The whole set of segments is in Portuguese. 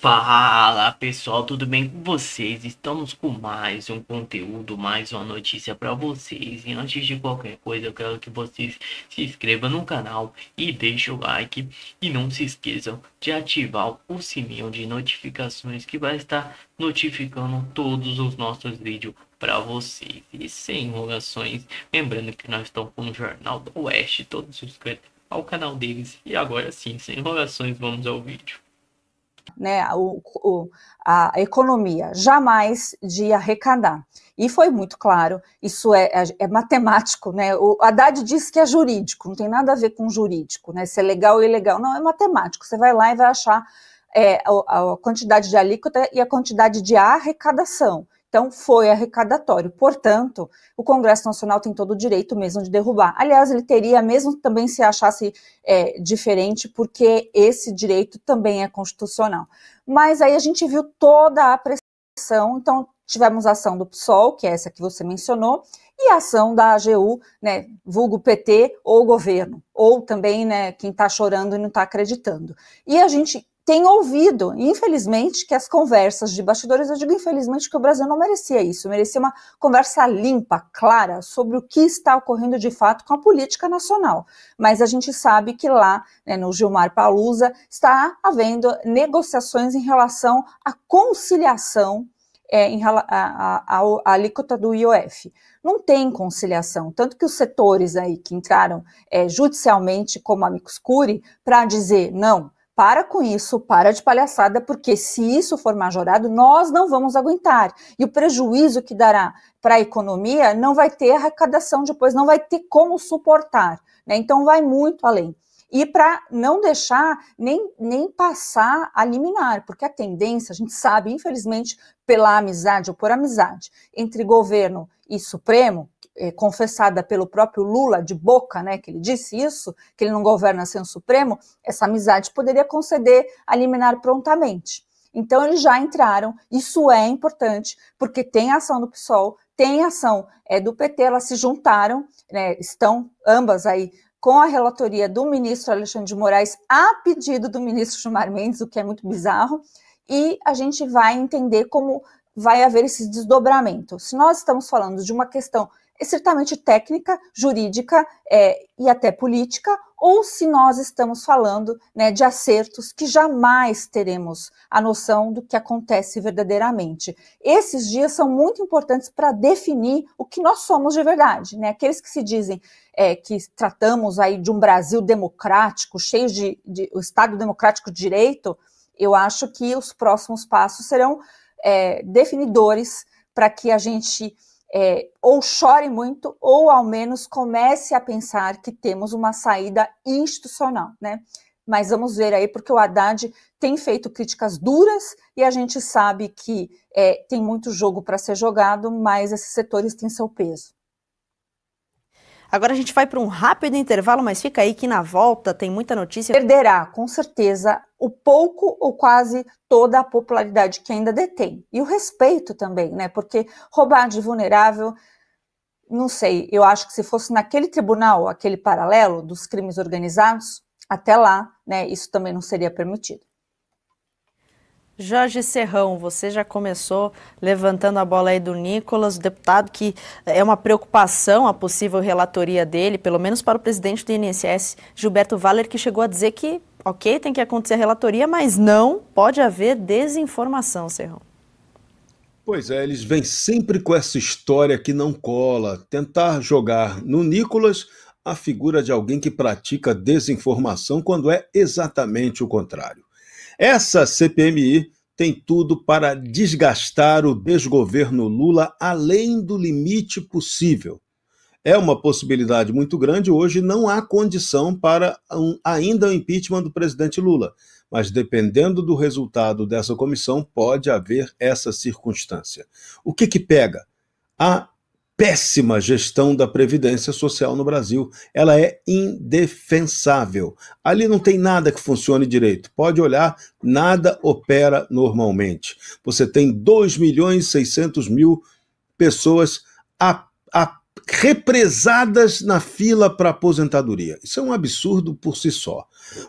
Fala pessoal, tudo bem com vocês? Estamos com mais um conteúdo, mais uma notícia para vocês. E antes de qualquer coisa, eu quero que vocês se inscrevam no canal e deixem o like. E não se esqueçam de ativar o sininho de notificações que vai estar notificando todos os nossos vídeos para vocês. E sem enrolações, lembrando que nós estamos com o Jornal do Oeste, todos inscritos ao canal deles. E agora sim, sem enrolações, vamos ao vídeo. Né, a economia, jamais de arrecadar. E foi muito claro, isso é matemático, né? O Haddad disse que é jurídico, não tem nada a ver com jurídico, né? Se é legal ou ilegal, não, é matemático. Você vai lá e vai achar a quantidade de alíquota e a quantidade de arrecadação. Então, foi arrecadatório. Portanto, o Congresso Nacional tem todo o direito mesmo de derrubar. Aliás, ele teria, mesmo também se achasse diferente, porque esse direito também é constitucional. Mas aí a gente viu toda a pressão, então tivemos a ação do PSOL, que é essa que você mencionou, e a ação da AGU, né, vulgo PT ou governo, ou também, né, quem está chorando e não está acreditando. E a gente tem ouvido, infelizmente, que as conversas de bastidores, eu digo infelizmente que o Brasil não merecia isso, merecia uma conversa limpa, clara, sobre o que está ocorrendo de fato com a política nacional. Mas a gente sabe que lá, né, no Gilmar Palusa, está havendo negociações em relação à conciliação à alíquota do IOF. Não tem conciliação, tanto que os setores aí que entraram judicialmente como amicus curiae para dizer não, para com isso, para de palhaçada, porque se isso for majorado, nós não vamos aguentar. E o prejuízo que dará para a economia não vai ter arrecadação depois, não vai ter como suportar, né? Então vai muito além. E para não deixar nem passar a liminar, porque a tendência, a gente sabe, infelizmente, pela amizade ou por amizade entre governo e Supremo, confessada pelo próprio Lula de boca, né, que ele disse isso, que ele não governa sem o Supremo, essa amizade poderia conceder a liminar prontamente. Então eles já entraram, isso é importante, porque tem a ação do PSOL, tem a ação do PT, elas se juntaram, né, estão ambas aí com a relatoria do ministro Alexandre de Moraes a pedido do ministro Gilmar Mendes, o que é muito bizarro, e a gente vai entender como vai haver esse desdobramento. Se nós estamos falando de uma questão estritamente técnica, jurídica e até política, ou se nós estamos falando, né, de acertos que jamais teremos a noção do que acontece verdadeiramente. Esses dias são muito importantes para definir o que nós somos de verdade, né? Aqueles que se dizem que tratamos aí de um Brasil democrático, cheio de o Estado democrático de direito, eu acho que os próximos passos serão definidores para que a gente ou chore muito, ou ao menos comece a pensar que temos uma saída institucional, né? Mas vamos ver aí, porque o Haddad tem feito críticas duras e a gente sabe que tem muito jogo para ser jogado, mas esses setores têm seu peso. Agora a gente vai para um rápido intervalo, mas fica aí que na volta tem muita notícia. Perderá, com certeza, o pouco ou quase toda a popularidade que ainda detém. E o respeito também, né? Porque roubar de vulnerável, não sei, eu acho que se fosse naquele tribunal, aquele paralelo dos crimes organizados, até lá, né, isso também não seria permitido. Jorge Serrão, você já começou levantando a bola aí do Nicolas, o deputado, que é uma preocupação a possível relatoria dele, pelo menos para o presidente do INSS, Gilberto Valler, que chegou a dizer que, ok, tem que acontecer a relatoria, mas não pode haver desinformação, Serrão. Pois é, eles vêm sempre com essa história que não cola, tentar jogar no Nicolas a figura de alguém que pratica desinformação quando é exatamente o contrário. Essa CPMI tem tudo para desgastar o desgoverno Lula além do limite possível. É uma possibilidade muito grande, hoje não há condição para ainda o impeachment do presidente Lula, mas dependendo do resultado dessa comissão, pode haver essa circunstância. O que pega? A péssima gestão da Previdência Social no Brasil. Ela é indefensável. Ali não tem nada que funcione direito. Pode olhar, nada opera normalmente. Você tem 2.600.000 pessoas a represadas na fila para aposentadoria. Isso é um absurdo por si só.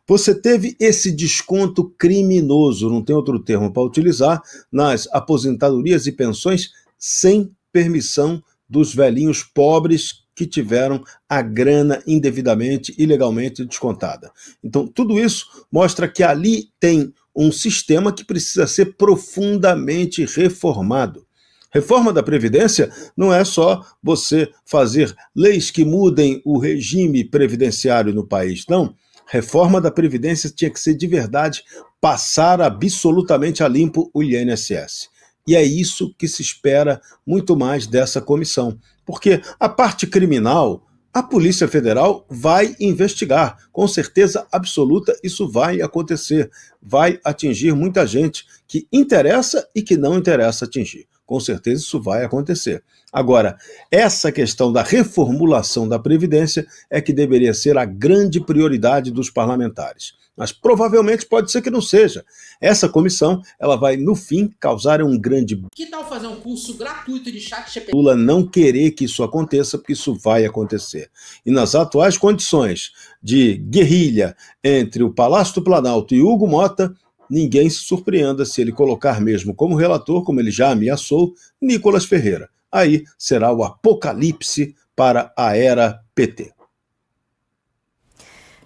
Você teve esse desconto criminoso, não tem outro termo para utilizar, nas aposentadorias e pensões sem permissão dos velhinhos pobres que tiveram a grana indevidamente, ilegalmente descontada. Então, tudo isso mostra que ali tem um sistema que precisa ser profundamente reformado. Reforma da Previdência não é só você fazer leis que mudem o regime previdenciário no país, não. Reforma da Previdência tinha que ser de verdade passar absolutamente a limpo o INSS. E é isso que se espera muito mais dessa comissão. Porque a parte criminal, a Polícia Federal vai investigar. Com certeza absoluta, isso vai acontecer. Vai atingir muita gente que interessa e que não interessa atingir. Com certeza isso vai acontecer. Agora, essa questão da reformulação da Previdência é que deveria ser a grande prioridade dos parlamentares. Mas provavelmente pode ser que não seja. Essa comissão, ela vai, no fim, causar um grande... Que tal fazer um curso gratuito de chat GPT? Lula não querer que isso aconteça, porque isso vai acontecer. E nas atuais condições de guerrilha entre o Palácio do Planalto e Hugo Mota, ninguém se surpreenda se ele colocar mesmo como relator, como ele já ameaçou, Nicolas Ferreira. Aí será o apocalipse para a era PT.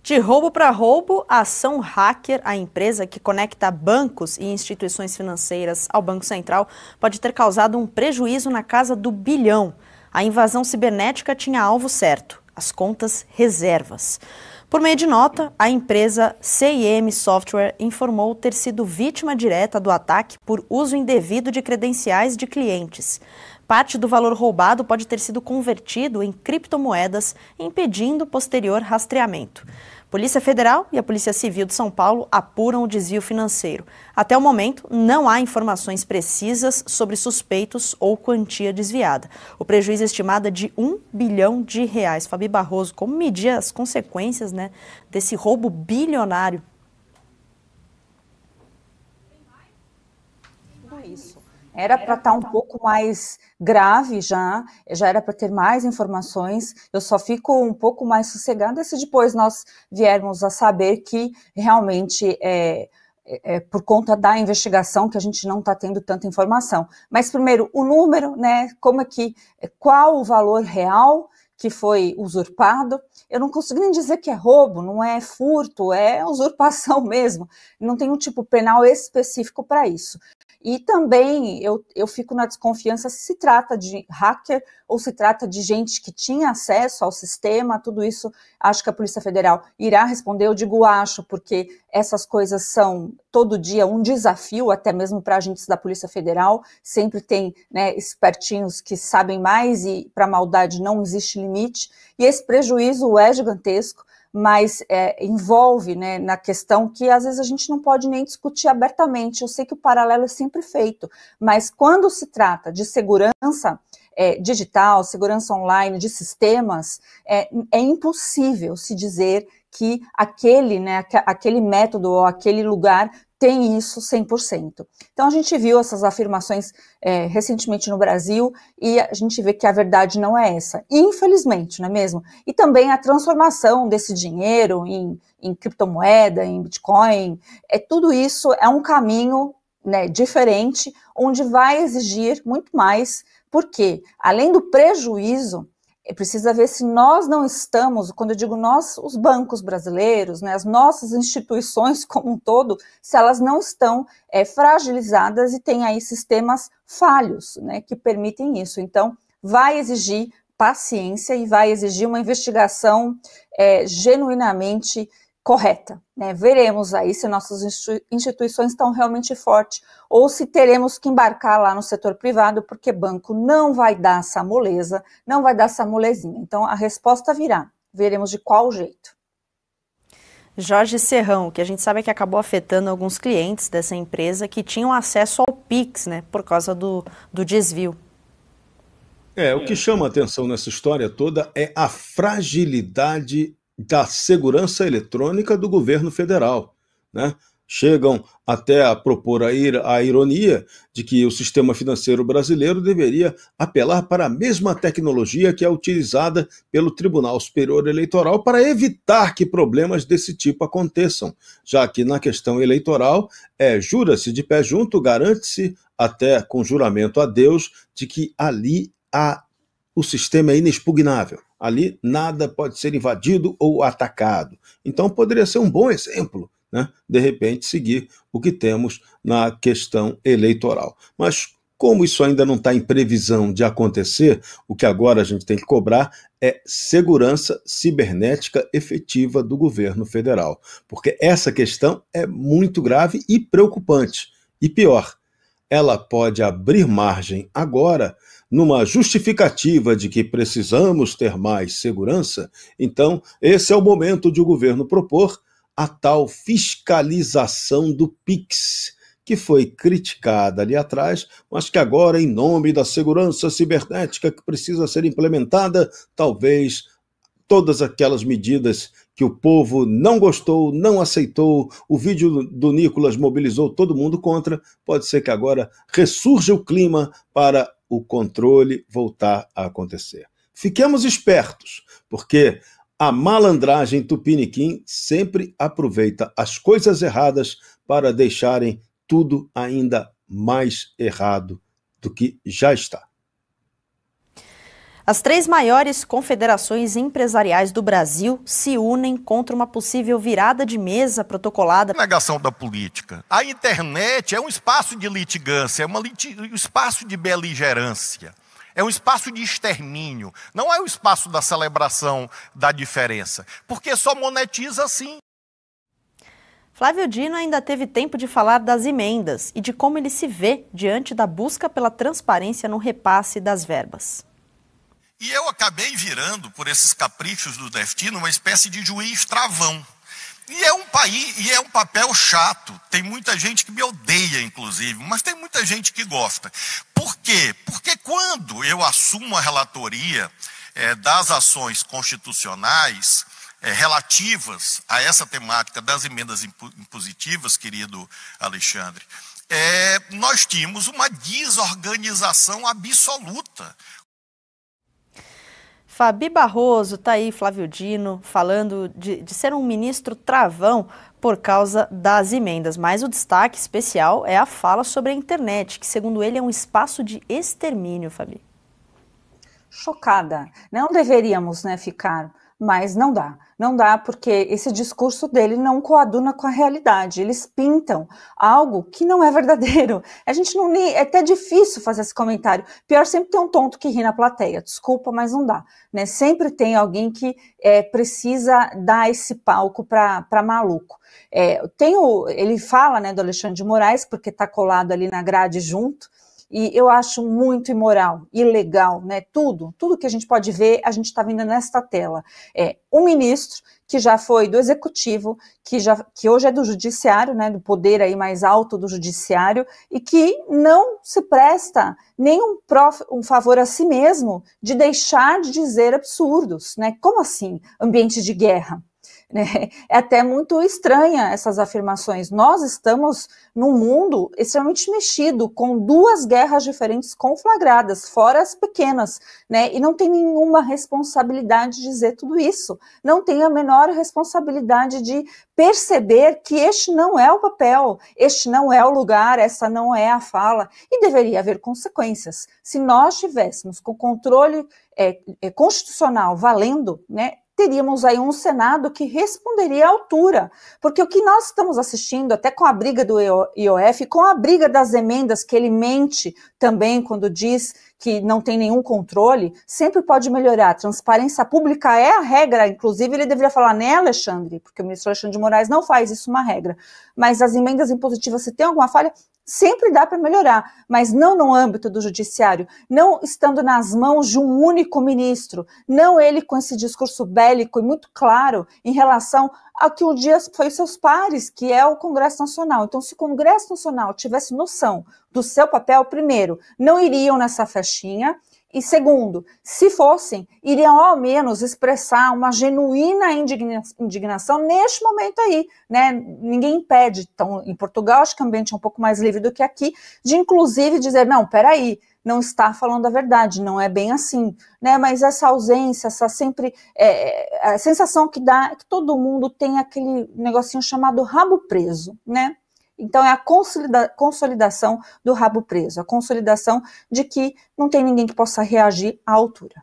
De roubo para roubo, a Ação Hacker, a empresa que conecta bancos e instituições financeiras ao Banco Central, pode ter causado um prejuízo na casa do bilhão. A invasão cibernética tinha alvo certo, as contas reservas. Por meio de nota, a empresa CIM Software informou ter sido vítima direta do ataque por uso indevido de credenciais de clientes. Parte do valor roubado pode ter sido convertido em criptomoedas, impedindo posterior rastreamento. Polícia Federal e a Polícia Civil de São Paulo apuram o desvio financeiro. Até o momento, não há informações precisas sobre suspeitos ou quantia desviada. O prejuízo é estimado é de R$ 1 bilhão. Fabi Barroso, como medir as consequências, né, desse roubo bilionário? Isso. Era para estar um pouco mais grave já era para ter mais informações. Eu só fico um pouco mais sossegada se depois nós viermos a saber que realmente por conta da investigação que a gente não está tendo tanta informação. Mas primeiro, o número, né? Qual o valor real que foi usurpado? Eu não consigo nem dizer que é roubo, não é furto, é usurpação mesmo. Não tem um tipo penal específico para isso. E também eu fico na desconfiança se trata de hacker ou se trata de gente que tinha acesso ao sistema, tudo isso acho que a Polícia Federal irá responder. Eu digo acho, porque essas coisas são todo dia um desafio, até mesmo para agentes da Polícia Federal, sempre tem, né, espertinhos que sabem mais e para a maldade não existe limite, e esse prejuízo é gigantesco, mas envolve, né, na questão que às vezes a gente não pode nem discutir abertamente. Eu sei que o paralelo é sempre feito, mas quando se trata de segurança digital, segurança online, de sistemas, é impossível se dizer que aquele método ou aquele lugar tem isso 100%. Então a gente viu essas afirmações recentemente no Brasil e a gente vê que a verdade não é essa, infelizmente, não é mesmo? E também a transformação desse dinheiro em criptomoeda, em Bitcoin, tudo isso é um caminho, né, diferente, onde vai exigir muito mais, porque além do prejuízo, precisa ver se nós não estamos, quando eu digo nós, os bancos brasileiros, né, as nossas instituições como um todo, se elas não estão fragilizadas e tem aí sistemas falhos, né, que permitem isso. Então, vai exigir paciência e vai exigir uma investigação genuinamente correta, né? Veremos aí se nossas instituições estão realmente fortes ou se teremos que embarcar lá no setor privado, porque banco não vai dar essa moleza, não vai dar essa molezinha. Então a resposta virá, veremos de qual jeito. Jorge Serrão, que a gente sabe que acabou afetando alguns clientes dessa empresa que tinham acesso ao Pix, né, por causa do desvio. O que chama a atenção nessa história toda é a fragilidade da segurança eletrônica do governo federal, né? Chegam até a propor a ironia de que o sistema financeiro brasileiro deveria apelar para a mesma tecnologia que é utilizada pelo Tribunal Superior Eleitoral para evitar que problemas desse tipo aconteçam, já que na questão eleitoral jura-se de pé junto, garante-se até com juramento a Deus de que ali o sistema é inexpugnável. Ali nada pode ser invadido ou atacado. Então poderia ser um bom exemplo, né? De repente seguir o que temos na questão eleitoral. Mas como isso ainda não está em previsão de acontecer, o que agora a gente tem que cobrar é segurança cibernética efetiva do governo federal. Porque essa questão é muito grave e preocupante. E pior, ela pode abrir margem agora numa justificativa de que precisamos ter mais segurança. Então, esse é o momento de o governo propor a tal fiscalização do Pix, que foi criticada ali atrás, mas que agora, em nome da segurança cibernética que precisa ser implementada, talvez todas aquelas medidas que o povo não gostou, não aceitou, o vídeo do Nicolas mobilizou todo mundo contra, pode ser que agora ressurja o clima para o controle voltar a acontecer. Fiquemos espertos, porque a malandragem tupiniquim sempre aproveita as coisas erradas para deixarem tudo ainda mais errado do que já está. As 3 maiores confederações empresariais do Brasil se unem contra uma possível virada de mesa protocolada. Negação da política. A internet é um espaço de litigância, é um espaço de beligerância. É um espaço de extermínio, não é o espaço da celebração da diferença, porque só monetiza assim. Flávio Dino ainda teve tempo de falar das emendas e de como ele se vê diante da busca pela transparência no repasse das verbas. E eu acabei virando, por esses caprichos do destino, uma espécie de juiz travão. E é um papel chato. Tem muita gente que me odeia, inclusive, mas tem muita gente que gosta. Por quê? Porque quando eu assumo a relatoria das ações constitucionais relativas a essa temática das emendas impositivas, querido Alexandre, nós tínhamos uma desorganização absoluta. Fabi Barroso, tá aí Flávio Dino, falando de ser um ministro travão por causa das emendas. Mas o destaque especial é a fala sobre a internet, que segundo ele é um espaço de extermínio, Fabi. Chocada. Não deveríamos, ficar, mas não dá. Não dá porque esse discurso dele não coaduna com a realidade. Eles pintam algo que não é verdadeiro. A gente não é até difícil fazer esse comentário. Pior, sempre tem um tonto que ri na plateia. Desculpa, mas não dá. Sempre tem alguém que precisa dar esse palco para maluco. Ele fala do Alexandre de Moraes, porque está colado ali na grade junto. E eu acho muito imoral, ilegal, Tudo que a gente pode ver, a gente está vendo nesta tela. Um ministro que já foi do executivo, que hoje é do judiciário, do poder aí mais alto do judiciário, e que não se presta nem um favor a si mesmo de deixar de dizer absurdos, Como assim, ambiente de guerra? É até muito estranha essas afirmações. Nós estamos num mundo extremamente mexido, com 2 guerras diferentes conflagradas, fora as pequenas, e não tem nenhuma responsabilidade de dizer tudo isso. Não tem a menor responsabilidade de perceber que este não é o papel, este não é o lugar, essa não é a fala, e deveria haver consequências. Se nós tivéssemos com controle constitucional valendo, teríamos aí um Senado que responderia à altura, porque o que nós estamos assistindo, até com a briga do IOF, com a briga das emendas, que ele mente também quando diz que não tem nenhum controle, sempre pode melhorar. Transparência pública é a regra, inclusive ele deveria falar, Alexandre? Porque o ministro Alexandre de Moraes não faz isso uma regra. Mas as emendas impositivas, se tem alguma falha, sempre dá para melhorar, mas não no âmbito do judiciário, não estando nas mãos de um único ministro, não ele com esse discurso bélico e muito claro em relação ao que um dia foi seus pares, que é o Congresso Nacional. Então, se o Congresso Nacional tivesse noção do seu papel, primeiro, não iriam nessa festinha, E segundo, se fossem, iriam ao menos expressar uma genuína indignação neste momento aí, né? Ninguém impede. Então, em Portugal, acho que o ambiente é um pouco mais livre do que aqui, de inclusive dizer, não, peraí, não está falando a verdade, não é bem assim, né? Mas essa ausência, essa sempre a sensação que dá é que todo mundo tem aquele negocinho chamado rabo preso, né? Então é a consolidação do rabo preso, a consolidação de que não tem ninguém que possa reagir à altura.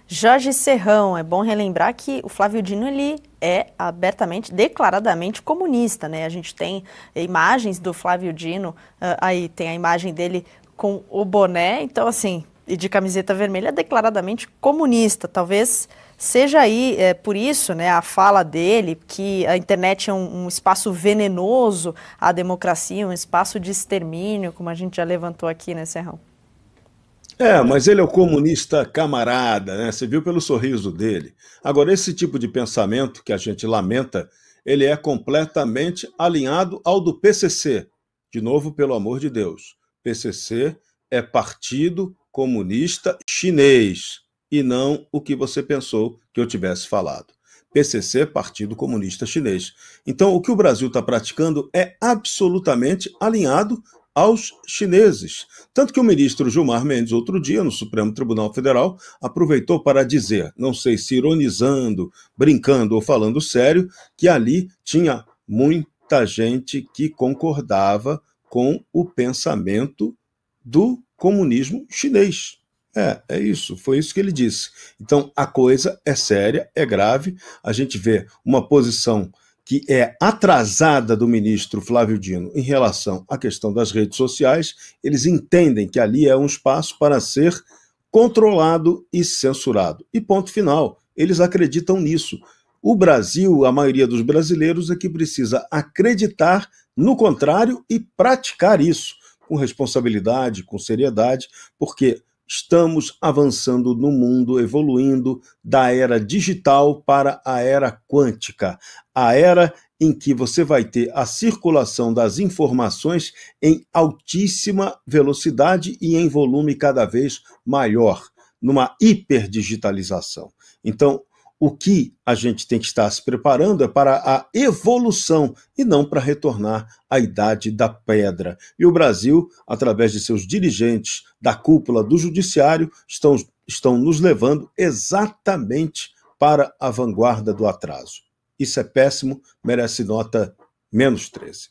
Jorge Serrão, é bom relembrar que o Flávio Dino ele é abertamente, declaradamente comunista, né? A gente tem imagens do Flávio Dino, aí tem a imagem dele com o boné, então assim, e de camiseta vermelha, declaradamente comunista. Talvez seja aí, por isso, né, a fala dele, que a internet é um espaço venenoso à democracia, um espaço de extermínio, como a gente já levantou aqui, né, Serrão? Mas ele é o comunista camarada, né? Você viu pelo sorriso dele. Agora, esse tipo de pensamento que a gente lamenta, ele é completamente alinhado ao do PCC. De novo, pelo amor de Deus, PCC é Partido Comunista Chinês, e não o que você pensou que eu tivesse falado. PCC, Partido Comunista Chinês. Então, o que o Brasil está praticando é absolutamente alinhado aos chineses. Tanto que o ministro Gilmar Mendes, outro dia, no Supremo Tribunal Federal, aproveitou para dizer, não sei se ironizando, brincando ou falando sério, que ali tinha muita gente que concordava com o pensamento do comunismo chinês. É isso, foi isso que ele disse. Então, a coisa é séria, é grave, a gente vê uma posição que é atrasada do ministro Flávio Dino em relação à questão das redes sociais. Eles entendem que ali é um espaço para ser controlado e censurado. E ponto final, eles acreditam nisso. O Brasil, a maioria dos brasileiros, é que precisa acreditar no contrário e praticar isso com responsabilidade, com seriedade, porque estamos avançando no mundo, evoluindo da era digital para a era quântica, a era em que você vai ter a circulação das informações em altíssima velocidade e em volume cada vez maior, numa hiperdigitalização. Então, o que a gente tem que estar se preparando é para a evolução e não para retornar à idade da pedra. E o Brasil, através de seus dirigentes da cúpula do judiciário, estão nos levando exatamente para a vanguarda do atraso. Isso é péssimo, merece nota -13.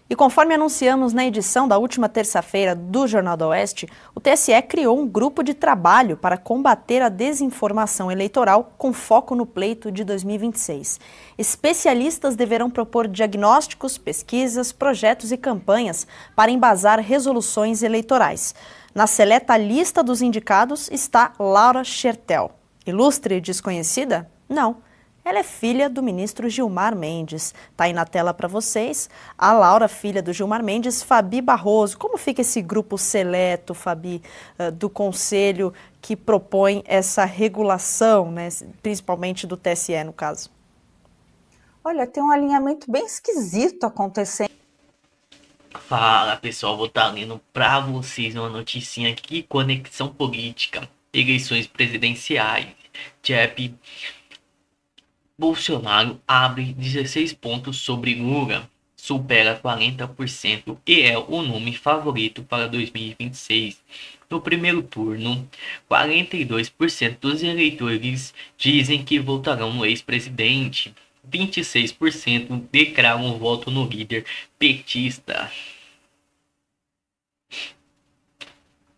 E conforme anunciamos na edição da última terça-feira do Jornal do Oeste, o TSE criou um grupo de trabalho para combater a desinformação eleitoral com foco no pleito de 2026. Especialistas deverão propor diagnósticos, pesquisas, projetos e campanhas para embasar resoluções eleitorais. Na seleta lista dos indicados está Laura Schertel. Ilustre e desconhecida? Não. Ela é filha do ministro Gilmar Mendes. Está aí na tela para vocês. A Laura, filha do Gilmar Mendes, Fabi Barroso. Como fica esse grupo seleto, Fabi, do conselho que propõe essa regulação, né, principalmente do TSE, no caso? Olha, tem um alinhamento bem esquisito acontecendo. Fala, pessoal, vou estar lendo para vocês uma noticinha aqui. Conexão política, eleições presidenciais. JEP Bolsonaro abre 16 pontos sobre Lula, supera 40% e é o nome favorito para 2026. No primeiro turno, 42% dos eleitores dizem que votarão no ex-presidente. 26% declaram voto no líder petista.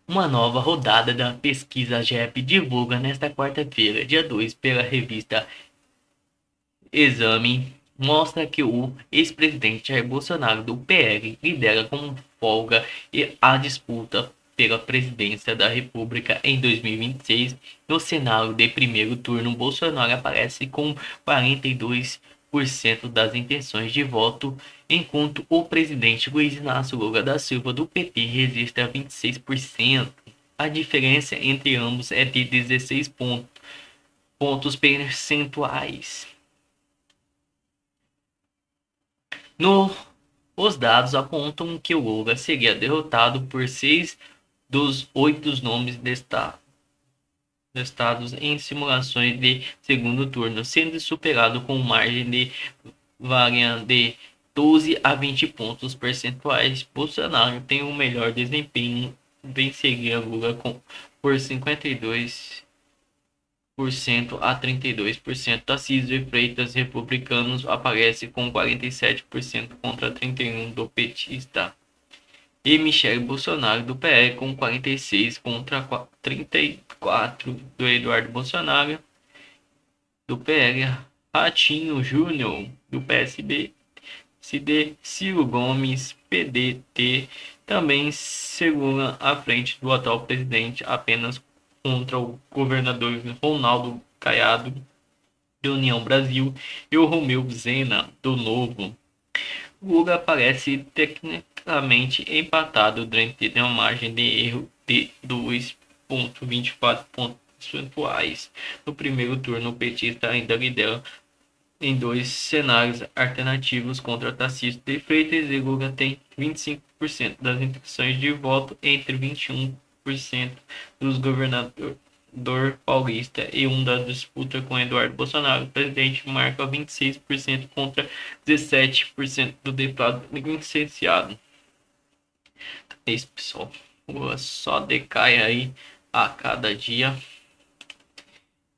Uma nova rodada da pesquisa JEP divulga nesta quarta-feira, dia 2, pela revista Exame, mostra que o ex-presidente Jair Bolsonaro do PL lidera com folga a disputa pela presidência da República em 2026. No cenário de primeiro turno, Bolsonaro aparece com 42% das intenções de voto, enquanto o presidente Luiz Inácio Lula da Silva do PT resiste a 26%. A diferença entre ambos é de 16 pontos percentuais. Os dados apontam que o Lula seria derrotado por 6 dos 8 nomes listados em simulações de segundo turno, sendo superado com margem de variância de 12 a 20 pontos percentuais. Bolsonaro tem o melhor desempenho, venceria Lula por 52% a 32%. Tarcísio de Freitas, republicanos, aparece com 47% contra 31% do petista. E Michele Bolsonaro, do PL, com 46% contra 34% do Eduardo Bolsonaro, do PL. Ratinho Júnior, do PSB, CD, Ciro Gomes, PDT, também segura a frente do atual presidente, apenas contra o governador Ronaldo Caiado, de União Brasil, e o Romeu Zema, do Novo. Lula parece tecnicamente empatado dentro de uma margem de erro de 2,24 pontos percentuais. No primeiro turno, o petista ainda lidera em 2 cenários alternativos contra Tarcísio de Freitas, e Lula tem 25% das intenções de voto entre 21% dos governador paulista e da disputa com Eduardo Bolsonaro. O presidente marca 26% contra 17% do deputado licenciado. É isso, pessoal. Lula só decai aí a cada dia.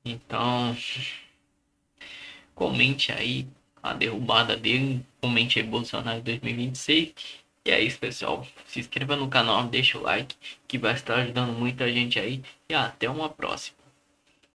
Então, comente aí a derrubada dele, comente aí Bolsonaro 2026. E é isso, pessoal. Se inscreva no canal, deixa o like, que vai estar ajudando muita gente aí. E até uma próxima.